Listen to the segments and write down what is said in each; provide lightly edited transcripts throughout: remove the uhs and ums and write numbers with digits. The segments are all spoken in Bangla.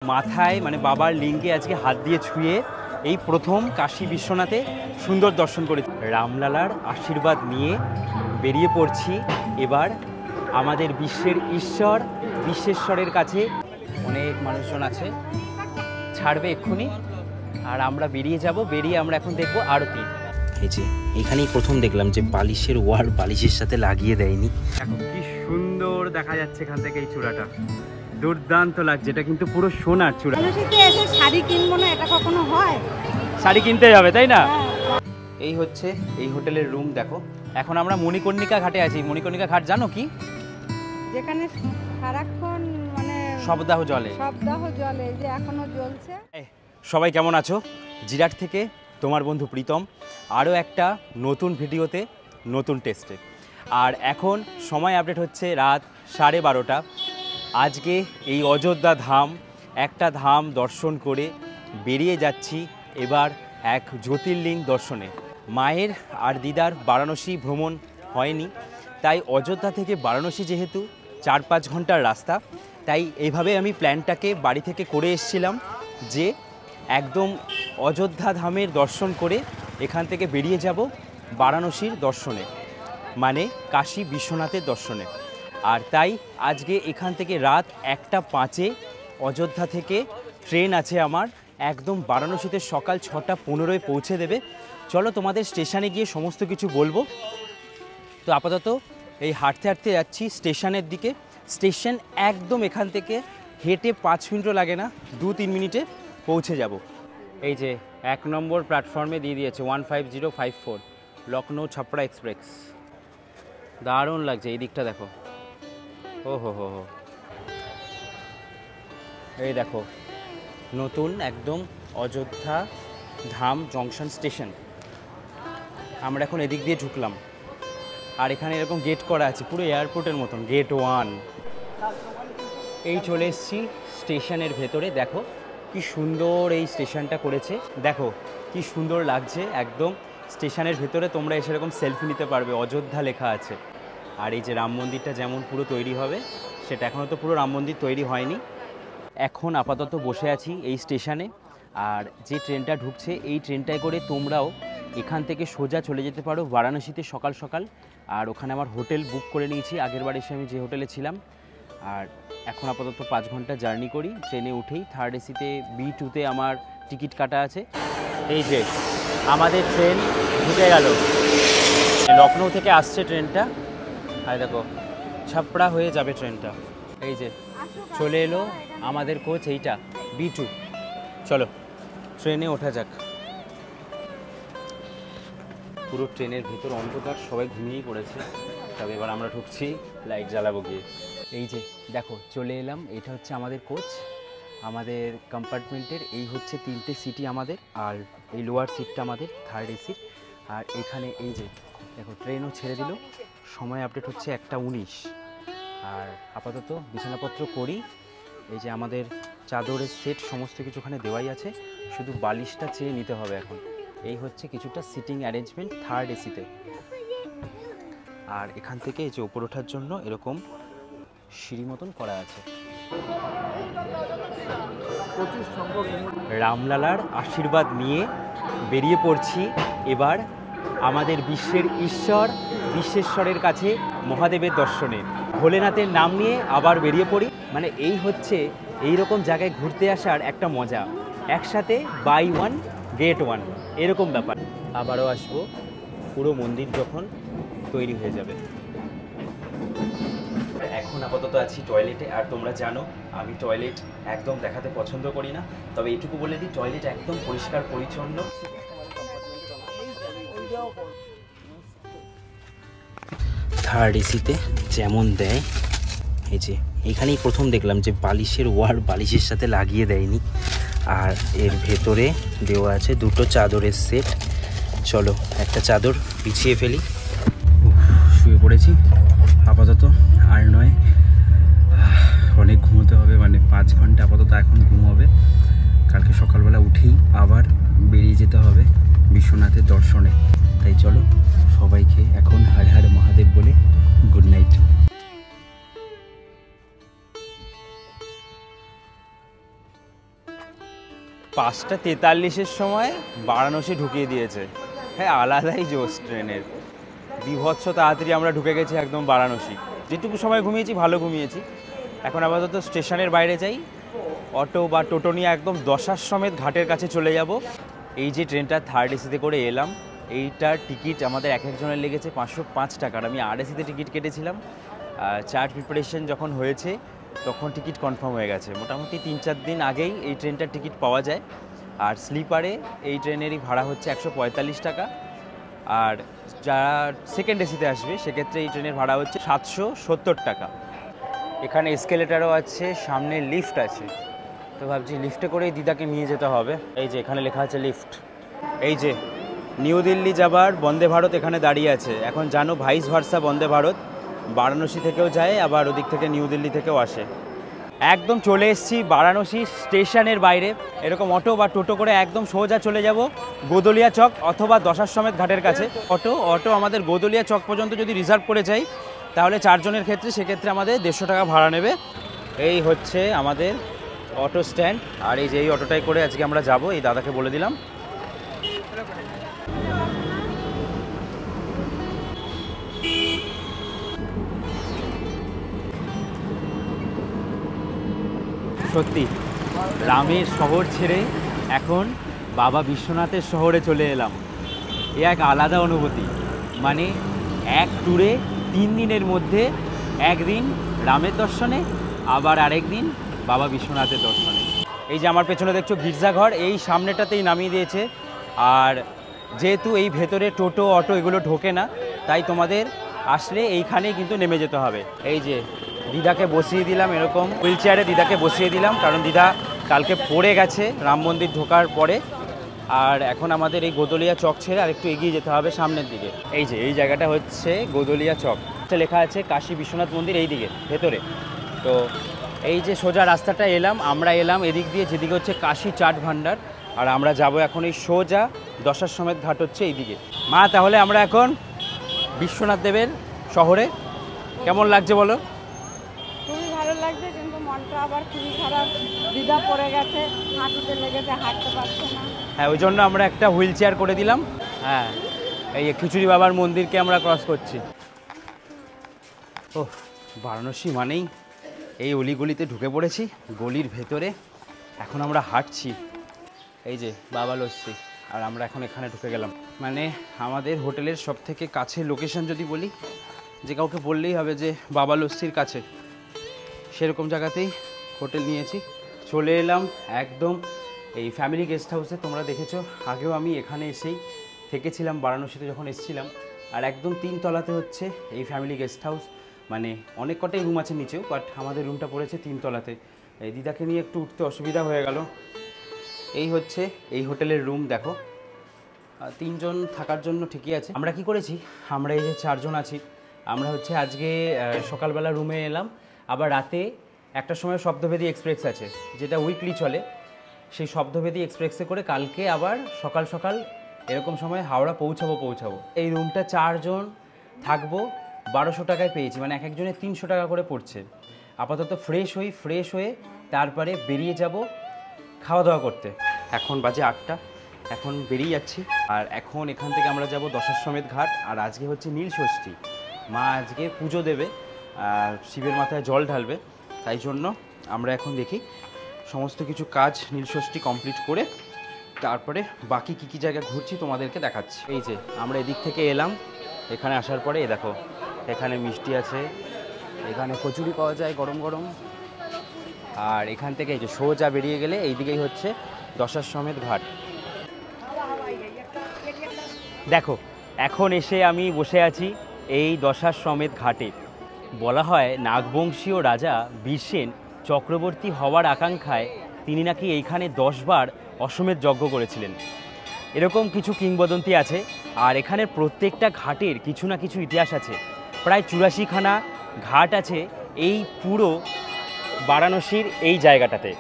মাথায় মানে বাবার লিঙ্গে আজকে হাত দিয়ে ছুঁয়ে এই প্রথম কাশী বিশ্বনাথে সুন্দর দর্শন করেছি। রামলালার আশীর্বাদ নিয়ে বেরিয়ে পড়ছি এবার আমাদের বিশ্বের ঈশ্বর বিশ্বেশ্বরের কাছে। অনেক মানুষজন আছে, ছাড়বে এক্ষুনি আর আমরা বেরিয়ে যাব। বেরিয়ে আমরা এখন দেখব আরতি। এই যে এখানেই প্রথম দেখলাম যে বালিশের ওয়ার বালিশের সাথে লাগিয়ে দেয়নি। এখন কি সুন্দর দেখা যাচ্ছে এখান থেকে এই চূড়াটা, দুর্দান্ত লাগছে। এটা কিন্তু পুরো সোনার চূড়া। এসে শাড়ি কিনবো না, এটা কখনো হয়? শাড়ি কিনতে যাবে তাই না? এই হচ্ছে এই হোটেলের রুম। দেখো এখন আমরা মণিকর্ণিকা ঘাটে আছি। মণিকর্ণিকা ঘাট জানো কি? যেখানে সারাক্ষণ মানে সপ্তাহ জলে যে এখনো জ্বলছে। সবাই কেমন আছো? জিরাট থেকে তোমার বন্ধু প্রীতম, আরও একটা নতুন ভিডিওতে নতুন টেস্টে। আর এখন সময় আপডেট হচ্ছে রাত 12:30। আজকে এই অযোধ্যা ধাম, একটা ধাম দর্শন করে বেরিয়ে যাচ্ছি এবার এক জ্যোতির্লিঙ্গ দর্শনে। মায়ের আর দিদার বারাণসী ভ্রমণ হয়নি, তাই অযোধ্যা থেকে বারাণসী যেহেতু 4-5 ঘন্টার রাস্তা, তাই এইভাবে আমি প্ল্যানটাকে বাড়ি থেকে করে এসেছিলাম যে একদম অযোধ্যা ধামের দর্শন করে এখান থেকে বেরিয়ে যাব বারাণসীর দর্শনে, মানে কাশী বিশ্বনাথের দর্শনে। আর তাই আজকে এখান থেকে রাত 1:05 অযোধ্যা থেকে ট্রেন আছে আমার, একদম বারাণসীতে সকাল 6:15 পৌঁছে দেবে। চলো তোমাদের স্টেশনে গিয়ে সমস্ত কিছু বলবো। তো আপাতত এই হাঁটতে হাঁটতে যাচ্ছি স্টেশনের দিকে। স্টেশন একদম এখান থেকে হেঁটে 5 মিনিটও লাগে না, 2-3 মিনিটে পৌঁছে যাব। এই যে 1 নম্বর প্ল্যাটফর্মে দিয়ে দিয়েছে 15054 লখনৌ ছাপড়া এক্সপ্রেস। দারুণ লাগছে এই দিকটা, দেখো। ও হো হো হো, এই দেখো নতুন একদম অযোধ্যা ধাম জংশন স্টেশন। আমরা এখন এদিক দিয়ে ঢুকলাম আর এখানে এরকম গেট করা আছে, পুরো এয়ারপোর্টের মতন, গেট 1। এই চলে এসেছি স্টেশনের ভেতরে। দেখো কি সুন্দর এই স্টেশনটা করেছে, দেখো কি সুন্দর লাগছে। একদম স্টেশনের ভেতরে তোমরা এসে এরকম সেলফি নিতে পারবে, অযোধ্যা লেখা আছে। আর এই যে রাম মন্দিরটা যেমন পুরো তৈরি হবে, সেটা এখনও তো পুরো রাম মন্দির তৈরি হয়নি। এখন আপাতত বসে আছি এই স্টেশনে। আর যে ট্রেনটা ঢুকছে এই ট্রেনটায় করে তোমরাও এখান থেকে সোজা চলে যেতে পারো বারাণসীতে সকাল সকাল। আর ওখানে আমার হোটেল বুক করে নিয়েছি, আগেরবার এসে আমি যে হোটেলে ছিলাম। আর এখন আপাতত 5 ঘন্টা জার্নি করি ট্রেনে উঠেই। 3rd AC-তে B2-তে আমার টিকিট কাটা আছে। এই যে আমাদের ট্রেন ঢুকে গেল, লখনৌ থেকে আসছে ট্রেনটা। আর দেখো ছাপড়া হয়ে যাবে ট্রেনটা। এই যে চলে এলো আমাদের কোচ, এইটা B2। চলো ট্রেনে ওঠা যাক। পুরো ট্রেনের ভিতর অন্ধকার, সবাই ঘুমিয়েই পড়েছে। তবে এবার আমরা ঢুকছি, লাইট জ্বালাবো গিয়ে। এই যে দেখো চলে এলাম, এটা হচ্ছে আমাদের কোচ, আমাদের কম্পার্টমেন্টের। এই হচ্ছে 3টে সিটই আমাদের, আর এই লোয়ার সিটটা আমাদের 3rd AC-র। আর এখানে এই যে দেখো ট্রেনও ছেড়ে দিল। সময় আপডেট হচ্ছে 1:19। আর আপাতত বিছানাপত্র করি। এই যে আমাদের চাদরের সেট সমস্ত কিছু ওখানে দেওয়াই আছে, শুধু বালিশটা চেয়ে নিতে হবে এখন। এই হচ্ছে কিছুটা সিটিং অ্যারেঞ্জমেন্ট 3rd AC-তে। আর এখান থেকে এই যে ওপর ওঠার জন্য এরকম সিঁড়ি মতন করা আছে। রামলালার আশীর্বাদ নিয়ে বেরিয়ে পড়ছি এবার আমাদের বিশ্বের ঈশ্বর বিশ্বেশ্বরের কাছে মহাদেবের দর্শনে। ভোলেনাথের নাম নিয়ে আবার বেরিয়ে পড়ি। মানে এই হচ্ছে এই রকম জায়গায় ঘুরতে আসার একটা মজা, একসাথে বাই 1 গেট 1 এরকম ব্যাপার। আবারও আসবো পুরো মন্দির যখন তৈরি হয়ে যাবে। এখন আপাতত আছি টয়লেটে। আর তোমরা জানো আমি টয়লেট একদম দেখাতে পছন্দ করি না, তবে এটুকু বলে দিই টয়লেট একদম পরিষ্কার পরিচ্ছন্ন। 3rd AC-তে যেমন দেয়, এই যে এখানেই প্রথম দেখলাম যে বালিশের ওয়ার বালিশের সাথে লাগিয়ে দেয়নি। আর এর ভেতরে দেওয়া আছে 2টো চাদরের সেট। চলো একটা চাদর বিছিয়ে ফেলি। শুয়ে পড়েছি আপাতত, আর নয়, অনেক ঘুমোতে হবে, মানে 5 ঘন্টা আপাতত এখন ঘুম হবে। কালকে সকালবেলা উঠেই আবার বেরিয়ে যেতে হবে বিশ্বনাথের দর্শনে। তাই চলো সবাইকে এখন হর হর মহাদেব বলে গুড নাইট। 5:43-এর সময় বারাণসী ঢুকিয়ে দিয়েছে। হ্যাঁ, আলাদাই জোশ ট্রেনের, বিভৎস তাড়াতাড়ি আমরা ঢুকে গেছি একদম বারাণসী। যেটুকু সময় ঘুমিয়েছি ভালো ঘুমিয়েছি। এখন আপাতত স্টেশনের বাইরে যাই, অটো বা টোটো নিয়ে একদম দশাশ্বমেধ ঘাটের কাছে চলে যাব। এই যে ট্রেনটা থার্ড এসিতে করে এলাম, এইটার টিকিট আমাদের এক একজনের লেগেছে 505 টাকার। আমি আর এসিতে টিকিট কেটেছিলাম। চার্ট প্রিপারেশন যখন হয়েছে তখন টিকিট কনফার্ম হয়ে গেছে। মোটামুটি 3-4 দিন আগেই এই ট্রেনটার টিকিট পাওয়া যায়। আর স্লিপারে এই ট্রেনেরই ভাড়া হচ্ছে 145 টাকা। আর যারা সেকেন্ড এসিতে আসবে সেক্ষেত্রে এই ট্রেনের ভাড়া হচ্ছে 770 টাকা। এখানে এসকেলেটারও আছে, সামনে লিফট আছে। তো ভাবছি লিফটে করেই দিদাকে নিয়ে যেতে হবে। এই যে এখানে লেখা আছে লিফট। এই যে নিউ দিল্লি যাবার বন্দে ভারত এখানে দাঁড়িয়ে আছে। এখন জানো ভাইস ভার্সা বন্দে ভারত বারাণসী থেকেও যায়, আবার ওদিক থেকে নিউ দিল্লি থেকেও আসে। একদম চলে এসেছি বারাণসী স্টেশনের বাইরে। এরকম অটো বা টোটো করে একদম সোজা চলে যাব গোদলিয়া চক অথবা দশাশ্বমেধ ঘাটের কাছে। অটো আমাদের গোদলিয়া চক পর্যন্ত যদি রিজার্ভ করে যাই তাহলে 4 জনের ক্ষেত্রে সেক্ষেত্রে আমাদের 150 টাকা ভাড়া নেবে। এই হচ্ছে আমাদের অটো স্ট্যান্ড। আর এই যে এই অটোটাই করে আজকে আমরা যাব, এই দাদাকে বলে দিলাম। সত্যি রামের শহর ছেড়ে এখন বাবা বিশ্বনাথের শহরে চলে এলাম। এ এক আলাদা অনুভূতি। মানে এক ট্যুরে 3 দিনের মধ্যে একদিন রামের দর্শনে, আবার আরেক দিন বাবা বিশ্বনাথের দর্শনে। এই যে আমার পেছনে দেখছো গির্জাঘর, এই সামনেটাতেই নামিয়ে দিয়েছে। আর যেহেতু এই ভেতরে টোটো অটো এগুলো ঢোকে না, তাই তোমাদের আসলে এইখানেই কিন্তু নেমে যেতে হবে। এই যে দিদাকে বসিয়ে দিলাম, এরকম হুইল চেয়ারে দিদাকে বসিয়ে দিলাম, কারণ দিদা কালকে পড়ে গেছে রাম মন্দির ঢোকার পরে। আর এখন আমাদের এই গোদলিয়া চক ছেড়ে আর একটু এগিয়ে যেতে হবে সামনের দিকে। এই যে এই জায়গাটা হচ্ছে গোদলিয়া চক, লেখা আছে কাশী বিশ্বনাথ মন্দির এই দিকে ভেতরে। তো এই যে সোজা রাস্তাটা আমরা এলাম এদিক দিয়ে, যেদিকে হচ্ছে কাশী চাট ভান্ডার। আর আমরা যাব এখন এই সোজা দশাশ্বমেধ ঘাট হচ্ছে এইদিকে। মা, তাহলে আমরা এখন বিশ্বনাথ দেবের শহরে। কেমন লাগছে বলো? খুবই ভালো লাগছে, কিন্তু মনটা আবার খুবই খারাপ। দিদা পড়ে গেছে, হাঁটুতে লেগেছে, হাঁটতে পারছে না। হ্যাঁ, ওই জন্য আমরা একটা হুইল চেয়ার করে দিলাম। হ্যাঁ, এই খিচুড়ি বাবার মন্দিরকে আমরা ক্রস করছি। ও, বারাণসী মানেই এই অলিগলিতে ঢুকে পড়েছি, গলির ভেতরে। এখন আমরা হাঁটছি, এই যে বাবা লস্যি। আর আমরা এখন এখানে ঢুকে গেলাম। মানে আমাদের হোটেলের সব থেকে কাছের লোকেশন যদি বলি, যে কাউকে বললেই হবে যে বাবা লস্যির কাছে, সেরকম জায়গাতেই হোটেল নিয়েছি। চলে এলাম একদম এই ফ্যামিলি গেস্ট হাউসে। তোমরা দেখেছো আগেও আমি এখানে এসেই থেকেছিলাম বারাণসীতে যখন এসেছিলাম। আর একদম 3 তলাতে হচ্ছে এই ফ্যামিলি গেস্ট হাউস। মানে অনেক কটাই রুম আছে নিচেও, বাট আমাদের রুমটা পড়েছে 3 তলাতে। এই দিদাকে নিয়ে একটু উঠতে অসুবিধা হয়ে গেল। এই হচ্ছে এই হোটেলের রুম, দেখো 3 জন থাকার জন্য ঠিকই আছে। আমরা কি করেছি, আমরা এই যে 4 জন আছি, আমরা হচ্ছে আজকে সকালবেলা রুমে এলাম। আবার রাতে একটা সময় শব্দভেদী এক্সপ্রেস আছে, যেটা উইকলি চলে। সেই শব্দভেদী এক্সপ্রেসে করে কালকে আবার সকাল সকাল এরকম সময় হাওড়া পৌঁছাবো। এই রুমটা 4 জন থাকবো, 1200 টাকায় পেয়েছি। মানে এক একজনের 300 টাকা করে পড়ছে। আপাতত ফ্রেশ হয়ে তারপরে বেরিয়ে যাব খাওয়া দাওয়া করতে। এখন বাজে 8টা, এখন বেরিয়ে যাচ্ছি। আর এখন এখান থেকে আমরা যাব দশাশ্বমেধ ঘাট। আর আজকে হচ্ছে নীল ষষ্ঠী, মা আজকে পুজো দেবে, শিবের মাথায় জল ঢালবে। তাই জন্য আমরা এখন দেখি সমস্ত কিছু কাজ নীলষষ্ঠী কমপ্লিট করে তারপরে বাকি কী জায়গা ঘুরছি তোমাদেরকে দেখাচ্ছি। এই যে আমরা এদিক থেকে এলাম, এখানে আসার পরে দেখো এখানে মিষ্টি আছে, এখানে কচুরি পাওয়া যায় গরম গরম। আর এখান থেকে এই যে সোজা বেরিয়ে গেলে এইদিকেই হচ্ছে দশাশ্বমেধ ঘাট। দেখো এখন এসে আমি বসে আছি এই দশাশ্বমেধ ঘাটে। বলা হয় নাগবংশীয় রাজা বীরসেন চক্রবর্তী হওয়ার আকাঙ্ক্ষায় তিনি নাকি এইখানে 10 বার অশ্বমেধ যজ্ঞ করেছিলেন, এরকম কিছু কিংবদন্তি আছে। আর এখানের প্রত্যেকটা ঘাটের কিছু না কিছু ইতিহাস আছে। প্রায় 84খানা ঘাট আছে এই পুরো বারাণসীর এই জায়গাটাতে।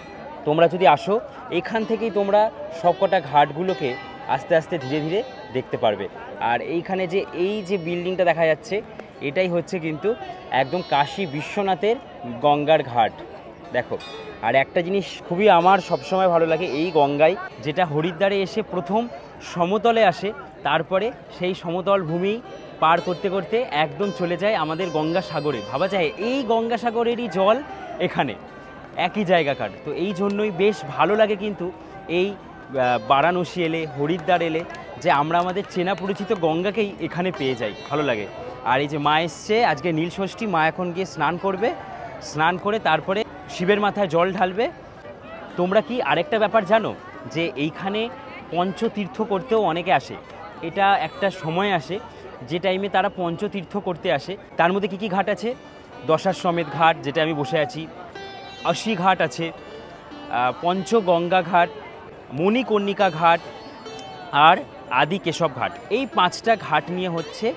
তোমরা যদি আসো এখান থেকেই তোমরা সবকটা ঘাটগুলোকে আস্তে আস্তে ধীরে ধীরে দেখতে পারবে। আর এইখানে যে এই যে বিল্ডিংটা দেখা যাচ্ছে, এটাই হচ্ছে কিন্তু একদম কাশী বিশ্বনাথের গঙ্গার ঘাট। দেখো। আর একটা জিনিস খুবই আমার সবসময় ভালো লাগে এই গঙ্গায়, যেটা হরিদ্বারে এসে প্রথম সমতলে আসে, তারপরে সেই সমতল ভূমি পার করতে করতে একদম চলে যায় আমাদের গঙ্গাসাগরে। ভাবা যায় এই গঙ্গাসাগরেরই জল এখানে একই জায়গাকার। তো এই জন্যই বেশ ভালো লাগে কিন্তু এই বারাণসী এলে, হরিদ্বার এলে, যে আমরা আমাদের চেনা পরিচিত গঙ্গাকেই এখানে পেয়ে যাই, ভালো লাগে। আর এই যে মা এসছে, আজকে নীল ষষ্ঠী, মা এখন গিয়ে স্নান করবে, স্নান করে তারপরে শিবের মাথায় জল ঢালবে। তোমরা কি আরেকটা ব্যাপার জানো, যে এইখানে পঞ্চতীর্থ করতেও অনেকে আসে। এটা একটা সময় আসে যে টাইমে তারা পঞ্চতীর্থ করতে আসে। তার মধ্যে কী ঘাট আছে? দশাশ্বমেধ ঘাট, যেটা আমি বসে আছি, অশী ঘাট আছে, পঞ্চগঙ্গা ঘাট, মণিকর্ণিকা ঘাট আর আদি কেশব ঘাট। এই 5টা ঘাট নিয়ে হচ্ছে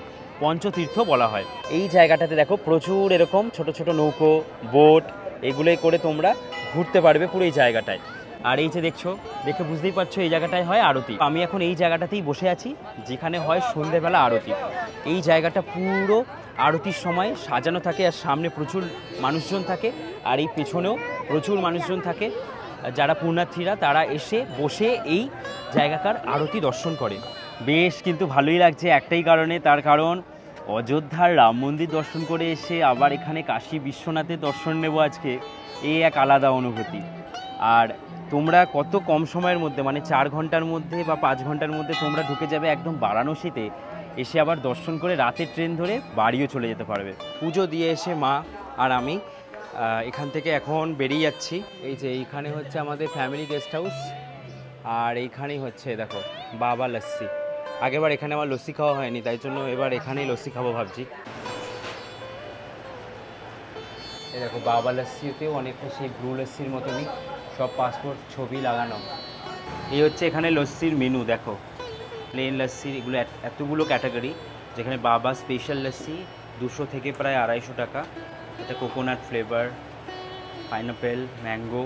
পঞ্চতীর্থ বলা হয়। এই জায়গাটাতে দেখো প্রচুর এরকম ছোট ছোট নৌকো, বোট, এগুলোই করে তোমরা ঘুরতে পারবে পুরো এই জায়গাটায়। আর এই যে দেখছো, দেখে বুঝতেই পারছো এই জায়গাটায় হয় আরতি। আমি এখন এই জায়গাটাতেই বসে আছি যেখানে হয় সন্ধ্যেবেলা আরতি। এই জায়গাটা পুরো আরতির সময় সাজানো থাকে, আর সামনে প্রচুর মানুষজন থাকে, আর এই পেছনেও প্রচুর মানুষজন থাকে। যারা পুণ্যার্থীরা তারা এসে বসে এই জায়গাকার আরতি দর্শন করে। বেশ কিন্তু ভালোই লাগছে একটাই কারণে, তার কারণ অযোধ্যার রাম মন্দির দর্শন করে এসে আবার এখানে কাশী বিশ্বনাথের দর্শন নেব আজকে, এই এক আলাদা অনুভূতি। আর তোমরা কত কম সময়ের মধ্যে, মানে 4 ঘন্টার মধ্যে বা 5 ঘন্টার মধ্যে তোমরা ঢুকে যাবে একদম বারাণসীতে, এসে আবার দর্শন করে রাতের ট্রেন ধরে বাড়িও চলে যেতে পারবে। পুজো দিয়ে এসে মা আর আমি এখান থেকে এখন বেরিয়ে যাচ্ছি। এই যে এইখানে হচ্ছে আমাদের ফ্যামিলি গেস্ট হাউস, আর এইখানেই হচ্ছে দেখো বাবা লস্যি। আগেরবার এখানে আমার লস্যি খাওয়া হয়নি, তাই জন্য এবার এখানেই লস্যি খাবো ভাবছি। এই দেখো বাবা লস্যিতেও অনেকটা সেই ব্লু লস্যির মতনই সব পাসপোর্ট ছবি লাগানো। এই হচ্ছে এখানে লস্যির মেনু, দেখো প্লেন লস্যি, এগুলো এতগুলো ক্যাটাগরি, যেখানে বাবা স্পেশাল লস্যি 200 থেকে প্রায় 250 টাকা। এটা কোকোনাট ফ্লেভার, পাইনাপেল, ম্যাঙ্গো।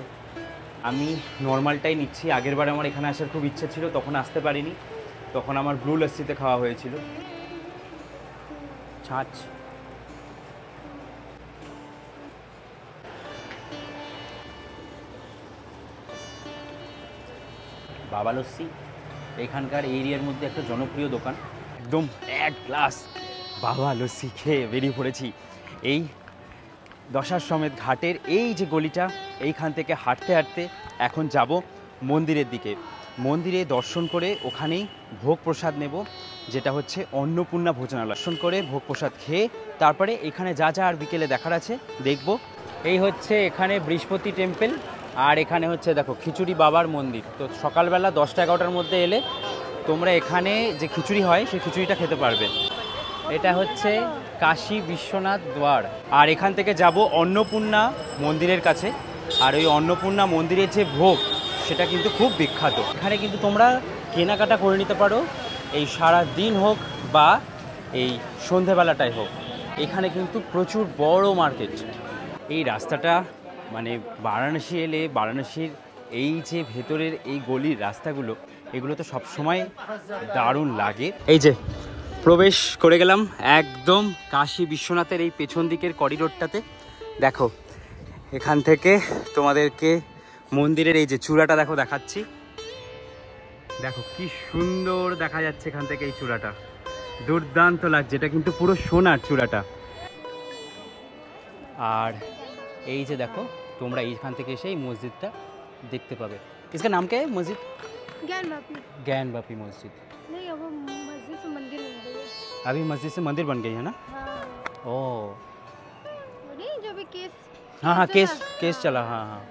আমি নর্মালটাই নিচ্ছি। আগেরবার আমার এখানে আসার খুব ইচ্ছা ছিল, তখন আসতে পারিনি, তখন আমার ব্লু লস্যিতে খাওয়া হয়েছিল। ছাঁচ বাবা লস্যি এখানকার এরিয়ার মধ্যে একটা জনপ্রিয় দোকান। একদম 1 গ্লাস বাবা লস্যি খেয়ে বেরিয়ে পড়েছি এই দশাশ্বমেধ ঘাটের এই যে গলিটা, এইখান থেকে হাঁটতে হাঁটতে এখন যাব মন্দিরের দিকে। মন্দিরে দর্শন করে ওখানেই ভোগ প্রসাদ নেব, যেটা হচ্ছে অন্নপূর্ণা ভোজনালয়। দর্শন করে ভোগ প্রসাদ খেয়ে তারপরে এখানে যা যা আর বিকেলে দেখার আছে দেখব। এই হচ্ছে এখানে বৃহস্পতি টেম্পল, আর এখানে হচ্ছে দেখো খিচুড়ি বাবার মন্দির। তো সকালবেলা 10টা-11টার মধ্যে এলে তোমরা এখানে যে খিচুড়ি হয় সেই খিচুড়িটা খেতে পারবে। এটা হচ্ছে কাশী বিশ্বনাথ দ্বার, আর এখান থেকে যাব অন্নপূর্ণা মন্দিরের কাছে। আর ওই অন্নপূর্ণা মন্দিরের যে ভোগ সেটা কিন্তু খুব বিখ্যাত। এখানে কিন্তু তোমরা কেনাকাটা করে নিতে পারো, এই সারা দিন হোক বা এই সন্ধেবেলাটাই হোক। এখানে কিন্তু প্রচুর বড় মার্কেট। এই রাস্তাটা মানে বারাণসী এলে বারাণসীর এই যে ভেতরের এই গলির রাস্তাগুলো, এগুলো তো সবসময় দারুণ লাগে। এই যে প্রবেশ করে গেলাম একদম কাশী বিশ্বনাথের এই পেছন দিকের করিডোরটাতে। দেখো এখান থেকে তোমাদেরকে মন্দিরের এই যে চূড়াটা দেখো দেখাচ্ছি। দেখো কি সুন্দর দেখা যাচ্ছে এখান থেকে এই চূড়াটা, দুর্দান্ত লাগছে। এটা কিন্তু পুরো সোনার চূড়াটা। আর এই যে দেখো তোমরা এইখান থেকে এসে এই মসজিদটা দেখতে পাবে। इसका नाम क्या है मस्जिद? ज्ञानवापी मस्जिद। नहीं, अब मस्जिद से मंदिर बन गई है। अभी मस्जिद से मंदिर बन गई है ना? हाँ। ओ नहीं, जो भी केस हाँ हाँ কেস চলা। হ্যাঁ হ্যাঁ,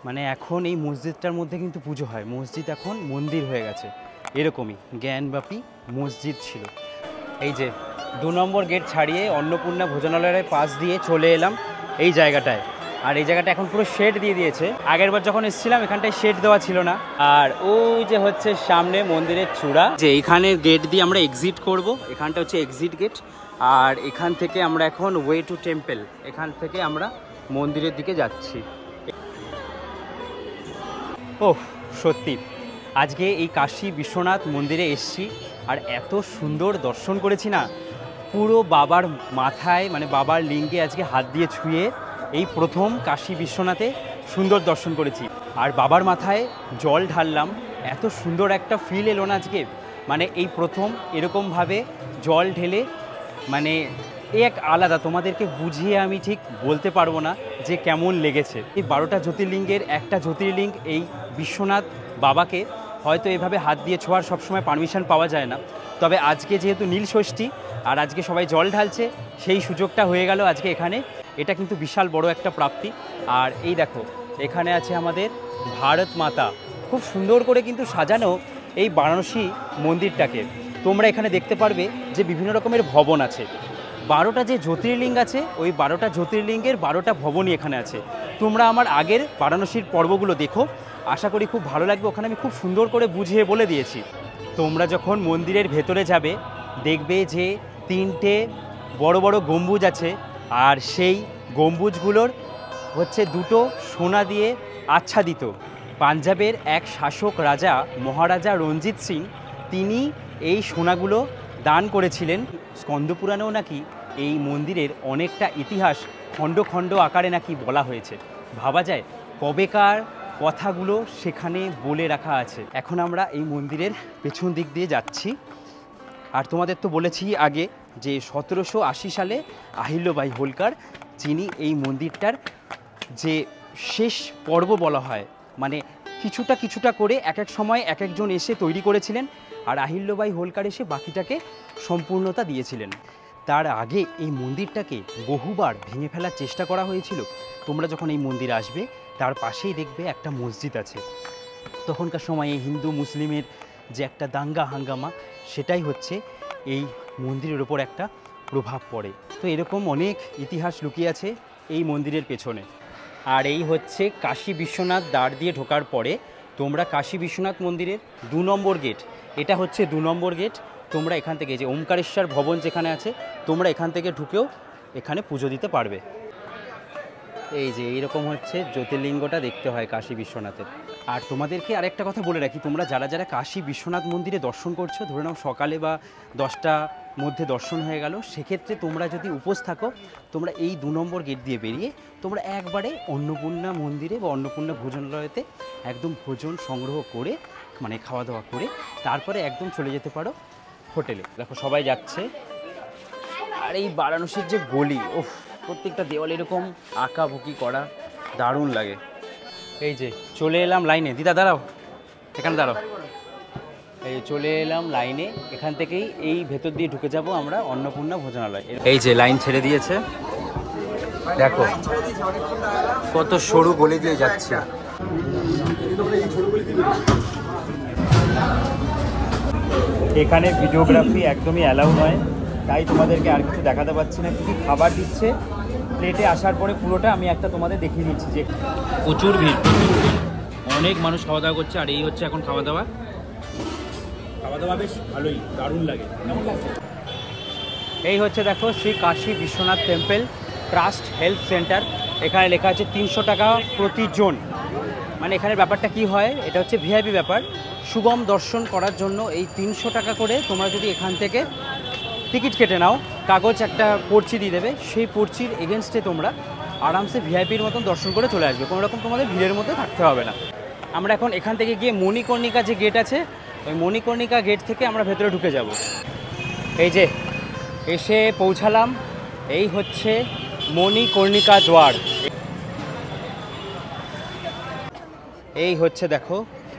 মানে এখন এই মসজিদটার মধ্যে কিন্তু পুজো হয়, মসজিদ এখন মন্দির হয়ে গেছে। এরকমই জ্ঞানবাপী মসজিদ ছিল। এই যে 2 নম্বর গেট ছাড়িয়ে অন্নপূর্ণা ভোজনালয়ের পাশ দিয়ে চলে এলাম এই জায়গাটায়। আর এই জায়গাটা এখন পুরো শেড দিয়ে দিয়েছে। আগেরবার যখন এসেছিলাম এখানটায় শেড দেওয়া ছিল না। আর ওই যে হচ্ছে সামনে মন্দিরের চূড়া, যে এইখানে গেট দিয়ে আমরা এক্সিট করব। এখানটা হচ্ছে এক্সিট গেট, আর এখান থেকে আমরা এখন ওয়ে টু টেম্পল, এখান থেকে আমরা মন্দিরের দিকে যাচ্ছি। ওহ সত্যি আজকে এই কাশী বিশ্বনাথ মন্দিরে এসেছি, আর এত সুন্দর দর্শন করেছি না, পুরো বাবার মাথায় মানে বাবার লিঙ্গে আজকে হাত দিয়ে ছুঁয়ে এই প্রথম কাশী বিশ্বনাথে সুন্দর দর্শন করেছি। আর বাবার মাথায় জল ঢাললাম, এত সুন্দর একটা ফিল এলো না আজকে, মানে এই প্রথম এরকমভাবে জল ঢেলে, মানে এ এক আলাদা, তোমাদেরকে বুঝিয়ে আমি ঠিক বলতে পারবো না যে কেমন লেগেছে। এই 12টা জ্যোতির্লিঙ্গের একটা জ্যোতির্লিঙ্গ এই বিশ্বনাথ বাবাকে হয়তো এভাবে হাত দিয়ে ছোঁয়ার সবসময় পারমিশন পাওয়া যায় না, তবে আজকে যেহেতু নীল ষষ্ঠী আর আজকে সবাই জল ঢালছে, সেই সুযোগটা হয়ে গেল আজকে এখানে। এটা কিন্তু বিশাল বড় একটা প্রাপ্তি। আর এই দেখো এখানে আছে আমাদের ভারত মাতা, খুব সুন্দর করে কিন্তু সাজানো এই বারাণসী মন্দিরটাকে। তোমরা এখানে দেখতে পারবে যে বিভিন্ন রকমের ভবন আছে, 12টা যে জ্যোতির্লিঙ্গ আছে ওই 12টা জ্যোতির্লিঙ্গের 12টা ভবনই এখানে আছে। তোমরা আমার আগের বারাণসীর পর্বগুলো দেখো, আশা করি খুব ভালো লাগবে, ওখানে আমি খুব সুন্দর করে বুঝিয়ে বলে দিয়েছি। তোমরা যখন মন্দিরের ভেতরে যাবে দেখবে যে 3টে বড় বড় গম্বুজ আছে, আর সেই গম্বুজগুলোর হচ্ছে 2টো সোনা দিয়ে আচ্ছাদিত। পাঞ্জাবের এক শাসক রাজা মহারাজা রঞ্জিত সিং, তিনি এই সোনাগুলো দান করেছিলেন। স্কন্দপুরাণেও নাকি এই মন্দিরের অনেকটা ইতিহাস খণ্ড খণ্ড আকারে নাকি বলা হয়েছে। ভাবা যায় কবেকার কথাগুলো সেখানে বলে রাখা আছে। এখন আমরা এই মন্দিরের পেছন দিক দিয়ে যাচ্ছি। আর তোমাদের তো বলেছি আগে যে 1780 সালে আহিল্যবাই হোলকার, যিনি এই মন্দিরটার যে শেষ পর্ব বলা হয়, মানে কিছুটা কিছুটা করে এক এক সময় এক একজন এসে তৈরি করেছিলেন, আর আহিল্যবাই হোলকার এসে বাকিটাকে সম্পূর্ণতা দিয়েছিলেন। তার আগে এই মন্দিরটাকে বহুবার ভেঙে ফেলার চেষ্টা করা হয়েছিল। তোমরা যখন এই মন্দিরে আসবে তার পাশেই দেখবে একটা মসজিদ আছে। তখনকার সময়ে হিন্দু মুসলিমের যে একটা দাঙ্গা হাঙ্গামা, সেটাই হচ্ছে এই মন্দিরের ওপর একটা প্রভাব পড়ে। তো এরকম অনেক ইতিহাস লুকিয়ে আছে এই মন্দিরের পেছনে। আর এই হচ্ছে কাশী বিশ্বনাথ দ্বার দিয়ে ঢোকার পরে তোমরা কাশী বিশ্বনাথ মন্দিরের 2 নম্বর গেট, এটা হচ্ছে 2 নম্বর গেট। তোমরা এখান থেকে, যে ওমকারেশ্বর ভবন যেখানে আছে, তোমরা এখান থেকে ঢুকেও এখানে পুজো দিতে পারবে। এই যে এইরকম হচ্ছে জ্যোতির্লিঙ্গটা দেখতে হয় কাশী বিশ্বনাথের। আর তোমাদেরকে আরেকটা কথা বলে রাখি, তোমরা যারা যারা কাশী বিশ্বনাথ মন্দিরে দর্শন করছো, ধরে নাও সকালে বা 10টা মধ্যে দর্শন হয়ে গেল, সেক্ষেত্রে তোমরা যদি উপোস থাকো, তোমরা এই 2 নম্বর গেট দিয়ে বেরিয়ে তোমরা একবারে অন্নপূর্ণা মন্দিরে বা অন্নপূর্ণা ভোজনালয়তে একদম ভোজন সংগ্রহ করে, মানে খাওয়া দাওয়া করে তারপরে একদম চলে যেতে পারো হোটেলে। দেখো সবাই যাচ্ছে। আর এই বারাণসীর যে গলি, ওফ, প্রত্যেকটা দেওয়াল এরকম আঁকাবুকি করা, দারুণ লাগে। এই যে চলে এলাম লাইনে, দিদা দাঁড়াও, এখানে দাঁড়াও। এই চলে এলাম লাইনে, এখান থেকেই এই ভেতর দিয়ে ঢুকে যাব আমরা অন্নপূর্ণা ভোজনালয়। এই যে লাইন ছেড়ে দিয়েছে, দেখো কত সরু গলি দিয়ে যাচ্ছে। এখানে ভিডিওগ্রাফি একদমই অ্যালাউ নয়, তাই তোমাদেরকে আর কিছু দেখাতে পারছি না। কি খাবার দিচ্ছে প্লেটে আসার পরে পুরোটা আমি একটা তোমাদের দেখিয়ে দিচ্ছি। যে প্রচুর ভিড়, অনেক মানুষ খাওয়া দাওয়া করছে। আর এই হচ্ছে এখন খাওয়া দাওয়া বেশ ভালোই, দারুণ লাগে। এই হচ্ছে দেখো Shri Kashi Biswanath temple trust health centre. এখানে লেখা আছে 300 টাকা প্রতিজন। মানে এখানে ব্যাপারটা কি হয়, এটা হচ্ছে ভিআইপি ব্যাপার। সুগম দর্শন করার জন্য এই 300 টাকা করে তোমরা যদি এখান থেকে টিকিট কেটে নাও, কাগজ একটা পর্চি দিয়ে দেবে, সেই পর্চির এগেনস্টে তোমরা আরামসে ভিআইপির মতন দর্শন করে চলে আসবে। কোনো রকম তোমাদের ভিড়ের মধ্যে থাকতে হবে না। আমরা এখন এখান থেকে গিয়ে মণিকর্ণিকা যে গেট আছে, ওই মণিকর্ণিকা গেট থেকে আমরা ভেতরে ঢুকে যাব। এই যে এসে পৌঁছালাম, এই হচ্ছে মণিকর্ণিকা দ্বার। এই হচ্ছে দেখো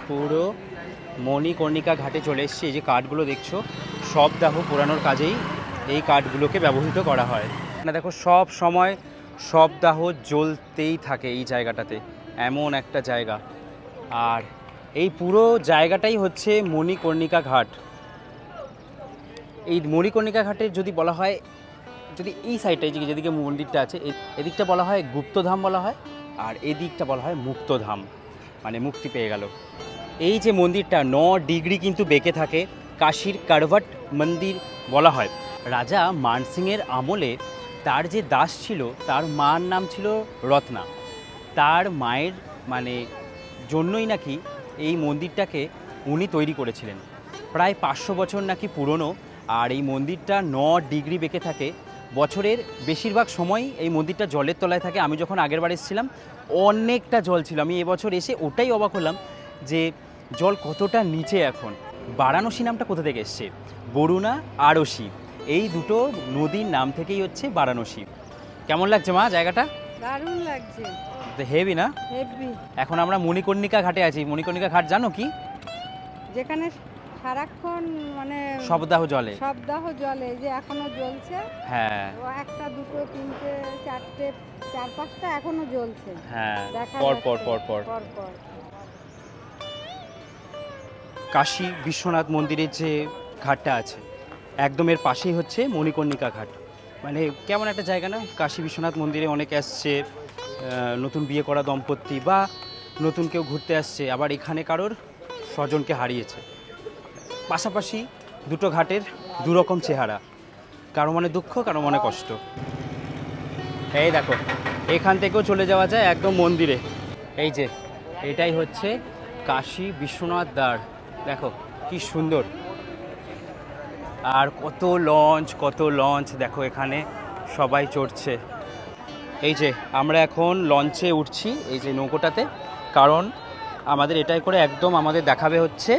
পুরো মণিকর্ণিকা ঘাটে চলে এসেছি। এই যে কাঠগুলো দেখছো, সব দেখো পোড়ানোর কাজেই এই কাঠগুলোকে ব্যবহৃত করা হয়। না দেখো সব সময় শবদাহ জ্বলতেই থাকে এই জায়গাটাতে, এমন একটা জায়গা। আর এই পুরো জায়গাটাই হচ্ছে মণিকর্ণিকা ঘাট। এই মণিকর্ণিকা ঘাটের যদি বলা হয়, যদি এই সাইডটাই যেদিকে মন্দিরটা আছে, এদিকটা বলা হয় গুপ্তধাম বলা হয়, আর এদিকটা বলা হয় মুক্তধাম, মানে মুক্তি পেয়ে গেল। এই যে মন্দিরটা 9 ডিগ্রি কিন্তু বেঁকে থাকে, কাশীর কারভাট মন্দির বলা হয়। রাজা মানসিংয়ের আমলে তার যে দাস ছিল, তার মার নাম ছিল রত্না। তার মায়ের মানে জন্যই নাকি এই মন্দিরটাকে উনি তৈরি করেছিলেন। প্রায় 500 বছর নাকি পুরনো। আর এই মন্দিরটা 9 ডিগ্রি বেঁকে থাকে। বছরের বেশিরভাগ সময় এই মন্দিরটা জলের তলায় থাকে। আমি যখন আগের বার এসেছিলাম অনেকটা জল ছিল, আমি এবছর এসে ওটাই অবাক হলাম যে জল কতটা নিচে এখন। বারাণসী নামটা কোথা থেকে এসছে? বরুণা আরশি, এই দুটো নদীর নাম থেকেই হচ্ছে বারাণসী। কেমন লাগছে মা জায়গাটা? দারুণ লাগছে, হেভি না? হেভি। এখন আমরা মণিকর্ণিকা ঘাটে আছি। মণিকর্ণিকা ঘাট জানো কি? যেখানে সারাক্ষণ মানে শবদাহ জলে। শবদাহ জলে, যে এখনো জ্বলছে। হ্যাঁ ও একটা, দুটো, তিনটে, চারটে, চার পাঁচটা এখনো জ্বলছে। হ্যাঁ, দেখা পর যাচ্ছে, পর পর পর। পর পর। কাশী বিশ্বনাথ মন্দিরের যে ঘাটটা আছে একদম এর পাশেই হচ্ছে মণিকর্ণিকা ঘাট। মানে কেমন একটা জায়গা না? কাশী বিশ্বনাথ মন্দিরে অনেকে আসছে, নতুন বিয়ে করা দম্পতি বা নতুন কেউ ঘুরতে আসছে, আবার এখানে কারোর স্বজনকে হারিয়েছে। পাশাপাশি দুটো ঘাটের দুরকম চেহারা, কারো মনে দুঃখ, কারো মনে কষ্ট। এই দেখো, এখান থেকেও চলে যাওয়া যায় একদম মন্দিরে। এই যে এটাই হচ্ছে কাশী বিশ্বনাথ দ্বার, দেখো কি সুন্দর। আর কত লঞ্চ দেখো, এখানে সবাই চড়ছে। এই যে আমরা এখন লঞ্চে উঠছি, এই যে নৌকোটাতে, কারণ আমাদের এটাই করে একদম আমাদের দেখাবে হচ্ছে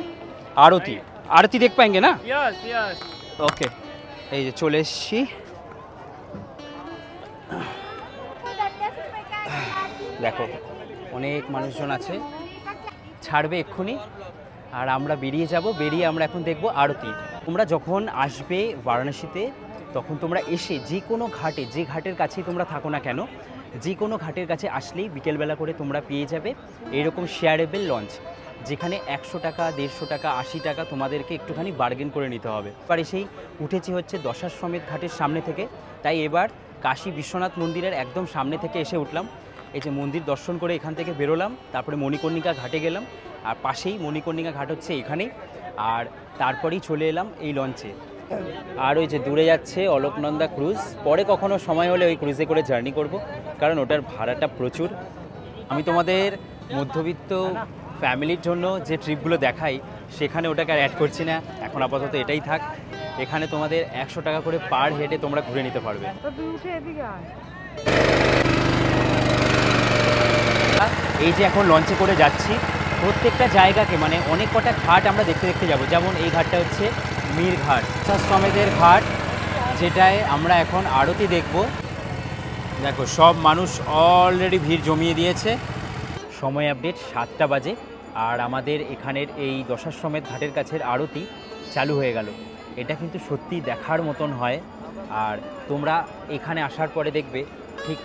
আরতি। আরতি দেখ পাएंगे না? ওকে, এই যে চলে এসছি। দেখো অনেক মানুষজন আছে, ছাড়বে এক্ষুনি আর আমরা বেরিয়ে যাব। বেরিয়ে আমরা এখন দেখব আরতি। তোমরা যখন আসবে বারাণসীতে তখন তোমরা এসে যে কোনো ঘাটে, যে ঘাটের কাছেই তোমরা থাকো না কেন, যে কোনো ঘাটের কাছে আসলেই বিকেলবেলা করে তোমরা পেয়ে যাবে এরকম শেয়ারেবল লঞ্চ, যেখানে 100 টাকা, 150 টাকা, 80 টাকা তোমাদেরকে একটুখানি বার্গেন করে নিতে হবে। এবার এসেই উঠেছি হচ্ছে দশাশ্বমেধ ঘাটের সামনে থেকে, তাই এবার কাশী বিশ্বনাথ মন্দিরের একদম সামনে থেকে এসে উঠলাম। এই যে মন্দির দর্শন করে এখান থেকে বেরোলাম, তারপরে মণিকর্ণিকা ঘাটে গেলাম, আর পাশেই মণিকর্ণিকা ঘাট হচ্ছে এখানেই, আর তারপরেই চলে এলাম এই লঞ্চে। আর ওই যে দূরে যাচ্ছে অলোকনন্দা ক্রুজ, পরে কখনো সময় হলে ওই ক্রুজে করে জার্নি করব, কারণ ওটার ভাড়াটা প্রচুর। আমি তোমাদের মধ্যবিত্ত ফ্যামিলির জন্য যে ট্রিপগুলো দেখাই সেখানে ওটাকে আর অ্যাড করছি না, এখন আপাতত এটাই থাক। এখানে তোমাদের 100 টাকা করে পার হেডে তোমরা ঘুরে নিতে পারবে। তো তুই উঠে এদিকে আয়। এই যে এখন লঞ্চে করে যাচ্ছি, প্রত্যেকটা জায়গাকে মানে অনেক কটা ঘাট আমরা দেখতে দেখতে যাব। যেমন এই ঘাটটা হচ্ছে মীর ঘাট, সমেতের ঘাট, যেটায় আমরা এখন আরতি দেখব। দেখো সব মানুষ অলরেডি ভিড় জমিয়ে দিয়েছে। সময় আপডেট 7টা বাজে, আর আমাদের এখানের এই দশাশ্বমেধ ঘাটের কাছের আরতি চালু হয়ে গেল। এটা কিন্তু সত্যি দেখার মতন হয়। আর তোমরা এখানে আসার পরে দেখবে ঠিক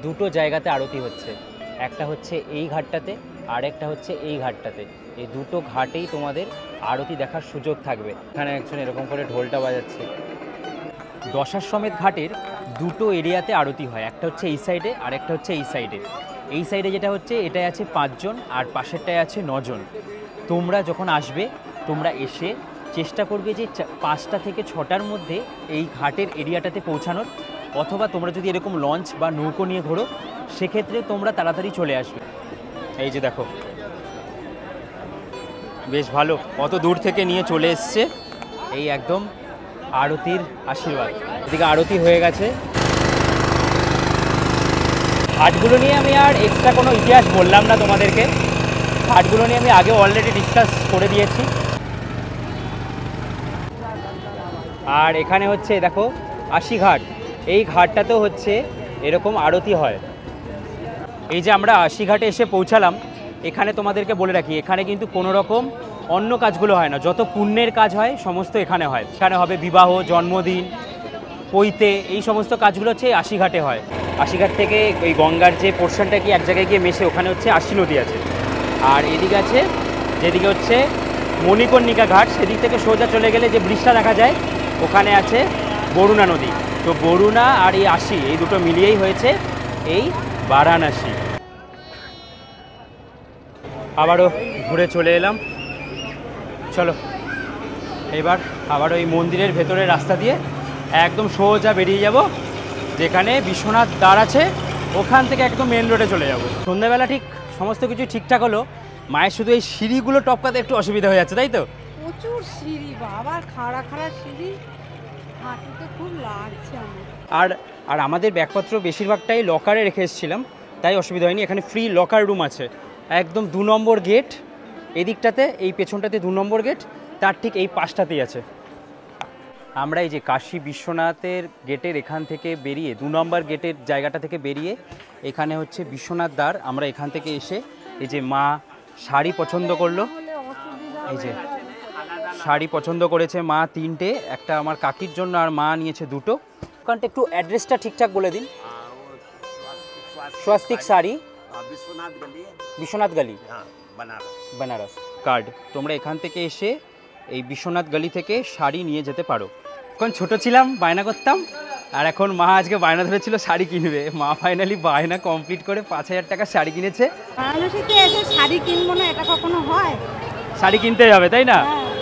দুটো জায়গাতে আরতি হচ্ছে, একটা হচ্ছে এই ঘাটটাতে আর একটা হচ্ছে এই ঘাটটাতে। এই দুটো ঘাটেই তোমাদের আরতি দেখার সুযোগ থাকবে। এখানে একজন এরকম করে ঢোলটা বাজাচ্ছে। দশাশ্বমেধ ঘাটের দুটো এরিয়াতে আরতি হয়, একটা হচ্ছে এই সাইডে আর একটা হচ্ছে এই সাইডে। এই সাইডে যেটা হচ্ছে এটাই আছে 5 জন আর পাশেরটায় আছে 9 জন। তোমরা যখন আসবে তোমরা এসে চেষ্টা করবে যে 5টা থেকে 6টার মধ্যে এই ঘাটের এরিয়াটাতে পৌঁছানোর, অথবা তোমরা যদি এরকম লঞ্চ বা নৌকো নিয়ে ঘোরো সেক্ষেত্রে তোমরা তাড়াতাড়ি চলে আসবে। এই যে দেখো বেশ ভালো, কত দূর থেকে নিয়ে চলে এসছে এই একদম আরতির আশীর্বাদ। এদিকে আরতি হয়ে গেছে। ঘাটগুলো নিয়ে আমি আর এক্সট্রা কোনো ইতিহাস বললাম না তোমাদেরকে, ঘাটগুলো নিয়ে আমি আগে অলরেডি ডিসকাস করে দিয়েছি। আর এখানে হচ্ছে দেখো আশিঘাট, এই ঘাটটাতেও হচ্ছে এরকম আরতি হয়। এই যে আমরা আশিঘাটে এসে পৌঁছালাম, এখানে তোমাদেরকে বলে রাখি এখানে কিন্তু কোনো রকম অন্য কাজগুলো হয় না, যত পুণ্যের কাজ হয় সমস্ত এখানে হয়। এখানে হবে বিবাহ, জন্মদিন, পৈতে, এই সমস্ত কাজগুলো হচ্ছে আশিঘাটে হয়। আশিঘাট থেকে ওই গঙ্গার যে পোর্শনটা কি এক জায়গায় গিয়ে মেশে, ওখানে হচ্ছে আশি নদী আছে। আর এদিকে আছে যেদিকে হচ্ছে মণিকর্ণিকা ঘাট, সেদিক থেকে সোজা চলে গেলে যে ব্রিজটা দেখা যায় ওখানে আছে বরুণা নদী। তো বরুণা আর এই আশি, এই দুটো মিলিয়েই হয়েছে এই বারাণসী। আবারও ঘুরে চলে এলাম, চলো এবার আবার ওই মন্দিরের ভেতরের রাস্তা দিয়ে একদম সোজা বেরিয়ে যাব, যেখানে বিশ্বনাথ দ্বার আছে ওখান থেকে একদম মেন রোডে চলে যাব। সন্ধ্যাবেলা ঠিক সমস্ত কিছু ঠিকঠাক হলো, মায়ের শুধু এই সিঁড়িগুলো টপকাতে একটু অসুবিধা হয়ে যাচ্ছে, তাই তো? প্রচুর সিঁড়ি, বাবা খাড়া খাড়া সিঁড়ি, হাঁটুতে খুব লাগছে আমার। আর আর আমাদের ব্যাগপত্র বেশিরভাগটাই লকারে রেখে এসেছিলাম, তাই অসুবিধা হয়নি। এখানে ফ্রি লকার রুম আছে, একদম 2 নম্বর গেট এদিকটাতে, এই পেছনটাতে 2 নম্বর গেট, তার ঠিক এই পাশটাতেই আছে। আমরা এই যে কাশী বিশ্বনাথের গেটের এখান থেকে বেরিয়ে 2 নম্বর গেটের জায়গাটা থেকে বেরিয়ে এখানে হচ্ছে বিশ্বনাথ দ্বার। আমরা এখান থেকে এসে এই যে মা শাড়ি পছন্দ করলো, এই যে শাড়ি পছন্দ করেছে মা 3টে, একটা আমার কাকির জন্য আর মা নিয়েছে 2টো। ওখানটা একটু অ্যাড্রেসটা ঠিকঠাক বলে দিন। স্বস্তিক শাড়ি, বিশ্বনাথ গলি, বেনারস কার্ড। তোমরা এখান থেকে এসে এই বিশ্বনাথ গলি থেকে শাড়ি নিয়ে যেতে পারো। এখন ছোট ছিলাম বায়না করতাম, আর এখন মা আজকে বায়না ধরেছিল শাড়ি কিনবে। মা ফাইনালি বায়না কমপ্লিট করে 5000 টাকা শাড়ি কিনেছে। বারাণসীতে এসে শাড়ি কিনবো না এটা কখনো হয়? শাড়ি কিনতে যাবে তাই না?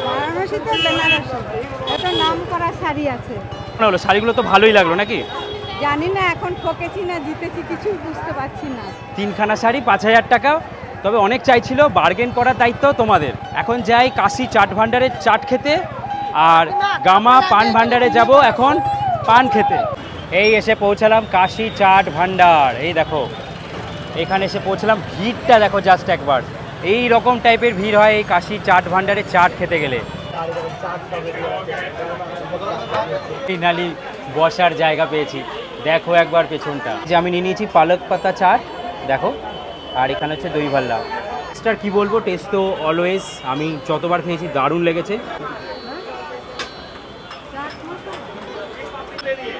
বারাণসীতে বেনারসে এত নাম করা শাড়ি আছে। হলো শাড়িগুলো তো ভালোই লাগলো নাকি? জানি না এখন ঠকেছি না জিতেছি কিছুই বুঝতে পারছি না। 3খানা শাড়ি 5000 টাকা, তবে অনেক চাইছিল, বার্গেন করার দায়িত্ব তোমাদের। এখন যাই কাশী চাট ভান্ডারের চাট খেতে, আর গামা পান ভান্ডারে যাব এখন পান খেতে। এই এসে পৌঁছালাম কাশী চাট ভান্ডার। এই দেখো এখানে এসে পৌঁছালাম, ভিড়টা দেখো জাস্ট একবার। এই রকম টাইপের ভিড় হয় এই কাশী চাট ভান্ডারে চাট খেতে গেলে। ফাইনালি বসার জায়গা পেয়েছি, দেখো একবার পেছনটা। যে আমি নিয়ে নিয়েছি পালক পাতা চাট, দেখো, আর এখানে হচ্ছে দই ভাল্লা। টেস্টার কি বলবো, টেস্ট তো অলওয়েজ, আমি যতবার খেয়েছি দারুণ লেগেছে।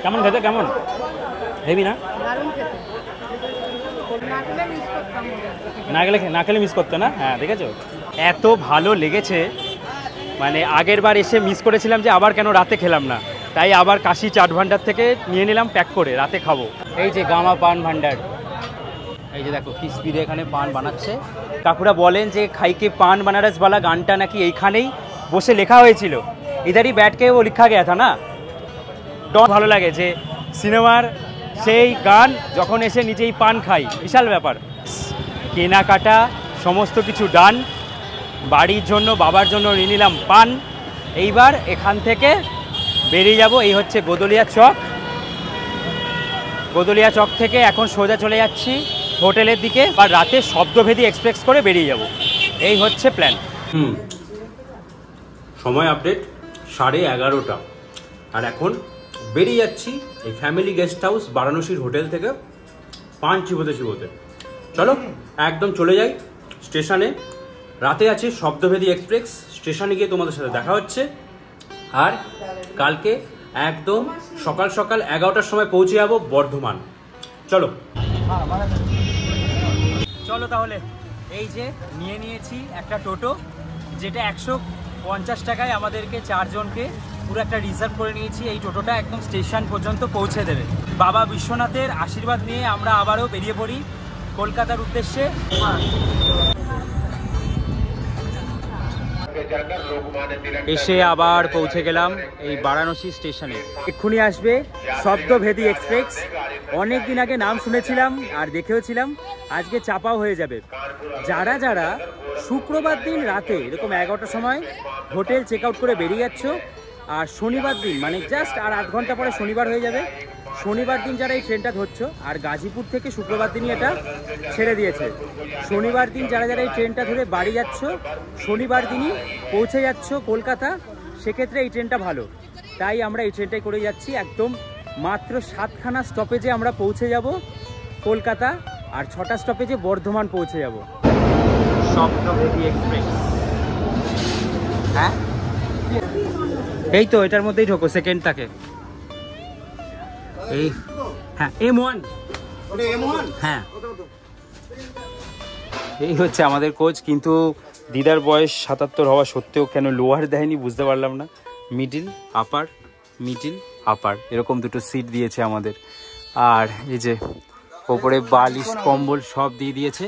কেমন খেতে, কেমন হেভি না? না খেলে মিস করতে না। হ্যাঁ দেখেছো, এত ভালো লেগেছে, মানে আগের বার এসে মিস করেছিলাম যে আবার কেন রাতে খেলাম না, তাই আবার কাশী চাট ভান্ডার থেকে নিয়ে নিলাম প্যাক করে, রাতে খাবো। এই যে গামা পান ভান্ডার, এই যে দেখো কি স্পিডে এখানে পান বানাচ্ছে। কাকুরা বলেন যে খাইকে পান বানারসওয়ালা গানটা নাকি এইখানেই বসে লেখা হয়েছিল, ইধারই ব্যাটকে ও লিখা গেয়া থা না। ভালো লাগে যে সিনেমার সেই গান যখন এসে নিজেই পান খাই, বিশাল ব্যাপার। কেনাকাটা সমস্ত কিছু ডান, বাড়ির জন্য বাবার জন্য নিয়ে নিলাম পান। এইবার এখান থেকে বেরিয়ে যাব, এই হচ্ছে গোদলিয়া চক। গোদলিয়া চক থেকে এখন সোজা চলে যাচ্ছি হোটেলের দিকে, আর রাতে শব্দভেদী এক্সপ্রেস করে বেরিয়ে যাব, এই হচ্ছে প্ল্যান। সময় আপডেট 11:30, আর এখন বেরিয়ে যাচ্ছি এই ফ্যামিলি গেস্ট হাউস বারাণসীর হোটেল থেকে পান চিবোতে চিবোতে। চলো একদম চলে যাই স্টেশনে। রাতে আছে শব্দভেদী এক্সপ্রেস, স্টেশনে গিয়ে তোমাদের সাথে দেখা হচ্ছে। আর কালকে একদম সকাল সকাল 11টার সময় পৌঁছে যাবো বর্ধমান। চলো চলো তাহলে। এই যে নিয়ে নিয়েছি একটা টোটো, যেটা 150 টাকায় আমাদেরকে 4 জনকে পুরো একটা রিজার্ভ করে নিয়েছি। এই টোটোটা একদম স্টেশন পর্যন্ত পৌঁছে দেবে। বাবা বিশ্বনাথের আশীর্বাদ নিয়ে আমরা আবারও বেরিয়ে পড়ি কলকাতার উদ্দেশ্যে। এসে আবার পৌঁছে গেলাম এই বারাণসী স্টেশনে। এক্ষুনি আসবে শব্দভেদী এক্সপ্রেস। অনেক দিন আগে নাম শুনেছিলাম আর দেখেওছিলাম, আজকে চাপাও হয়ে যাবে। যারা যারা শুক্রবার দিন রাতে এরকম 11টার সময় হোটেল চেক আউট করে বেরিয়ে যাচ্ছ, আর শনিবার দিন মানে জাস্ট আর 8 ঘন্টা পরে শনিবার হয়ে যাবে, শনিবার দিন যারা এই ট্রেনটা ধরছো, আর গাজীপুর থেকে শুক্রবার দিনই এটা ছেড়ে দিয়েছে। শনিবার দিন যারা যারা এই ট্রেনটা ধরে বাড়ি যাচ্ছ, শনিবার দিনই পৌঁছে যাচ্ছ কলকাতা, সেক্ষেত্রে এই ট্রেনটা ভালো, তাই আমরা এই ট্রেনটাই করে যাচ্ছি। একদম মাত্র 7খানা স্টপেজে আমরা পৌঁছে যাব কলকাতা, আর 6টা স্টপেজে বর্ধমান পৌঁছে যাব। শব্দভেদী এক্সপ্রেস, হ্যাঁ এই তো এটার মধ্যেই ঢোকো, সেকেন্ড থাকে এই। হ্যাঁ M1, হ্যাঁ এই হচ্ছে আমাদের কোচ। কিন্তু দিদার বয়স 77 হওয়া সত্ত্বেও কেন লোয়ার দেয়নি বুঝতে পারলাম না। মিডিল আপার এরকম দুটো সিট দিয়েছে আমাদের। আর এই যে ওপরে বালিশ কম্বল সব দিয়ে দিয়েছে,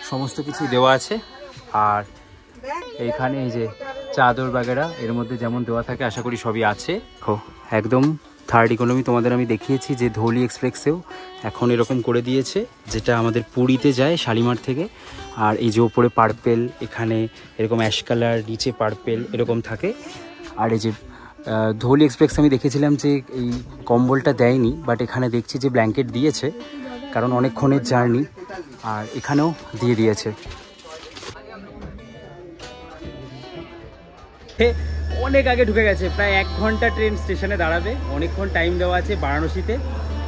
সমস্ত কিছু দেওয়া আছে। আর এইখানে এই যে চাদর বাগেরা এর মধ্যে যেমন দেওয়া থাকে আশা করি সবই আছে। একদম থার্ড ইকোনমি তোমাদের আমি দেখিয়েছি যে ধৌলি এক্সপ্রেসেও এখন এরকম করে দিয়েছে, যেটা আমাদের পুরীতে যায় শালিমার থেকে। আর এই যে ওপরে পার্পেল, এখানে এরকম অ্যাশ কালার, নিচে পার্পেল এরকম থাকে। আর এই যে ধৌলি এক্সপ্রেস আমি দেখেছিলাম যে এই কম্বলটা দেয়নি, বাট এখানে দেখছি যে ব্ল্যাঙ্কেট দিয়েছে, কারণ অনেকক্ষণের জার্নি, আর এখানেও দিয়ে দিয়েছে। অনেক আগে ঢুকে গেছে, প্রায় 1 ঘন্টা ট্রেন স্টেশনে দাঁড়াবে, অনেকক্ষণ টাইম দেওয়া আছে। বারাণসীতে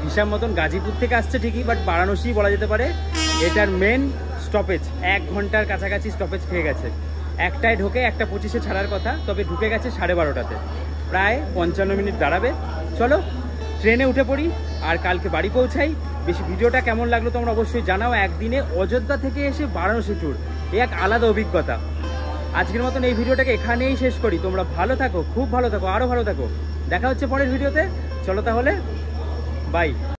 হিসাব মতন গাজীপুর থেকে আসছে ঠিকই, বাট বারাণসী বলা যেতে পারে এটার মেন স্টপেজ। 1 ঘন্টার কাছাকাছি স্টপেজ খেয়ে গেছে। 1টায় ঢোকে 1:25-এ ছাড়ার কথা, তবে ঢুকে গেছে 12:30-তে, প্রায় 55 মিনিট দাঁড়াবে। চলো ট্রেনে উঠে পড়ি আর কালকে বাড়ি পৌঁছাই। বেশি ভিডিওটা কেমন লাগলো তোমরা অবশ্যই জানাও। একদিনে অযোধ্যা থেকে এসে বারাণসী ট্যুর, এই এক আলাদা অভিজ্ঞতা। আজকের মতন এই ভিডিওটাকে এখানেই শেষ করি। তোমরা ভালো থাকো, খুব ভালো থাকো, আরও ভালো থাকো। দেখা হচ্ছে পরের ভিডিওতে। চলো তাহলে, বাই।